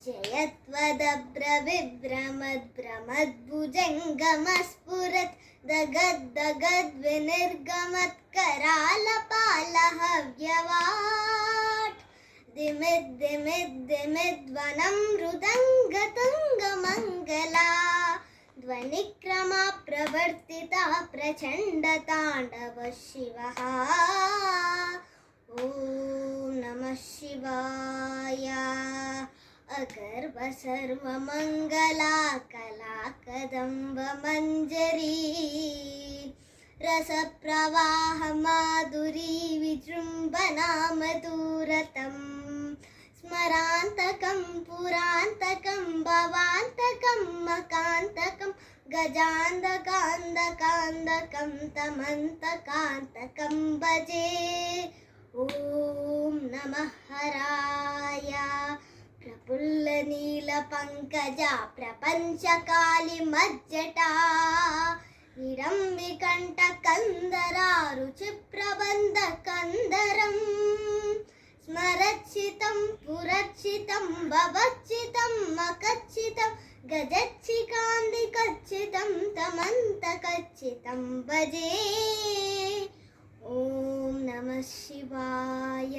जयत्वदब्रविभ्रमद्भ्रमद्भुजङ्गमस्फुरत् दगद्दगद्विनिर्गमत्करालपालहव्यवाट् दिमिद्दिमिद्दिमिद्वनं मृदङ्गतुङ्गमङ्गला ध्वनिक्रमा प्रवर्तिता प्रचण्डताण्डव शिवः। ॐ नमः शिवाय। अगर्व सर्वमङ्गला कला कदम्ब मञ्जरी रसप्रवाह माधुरी विजृम्भणा मधुरतम् स्मरान्तकं पुरान्तकं भवान्तकं मकान्तकं गजान्तकान्तकान्तकं तमन्तकान्तकं भजे। ॐ नमः हराय। प्रफुल्लनीलपङ्कजा प्रपञ्चकालिमज्जटा निरम्बिकण्ठकन्दरा रुचिप्रबन्धकन्दरम् स्मरच्चितं पुरच्चितं भवच्चितं मकच्चितं गजच्छिकान्दिकच्चितं तमन्तकच्चितं भजे। ॐ नमः शिवाय।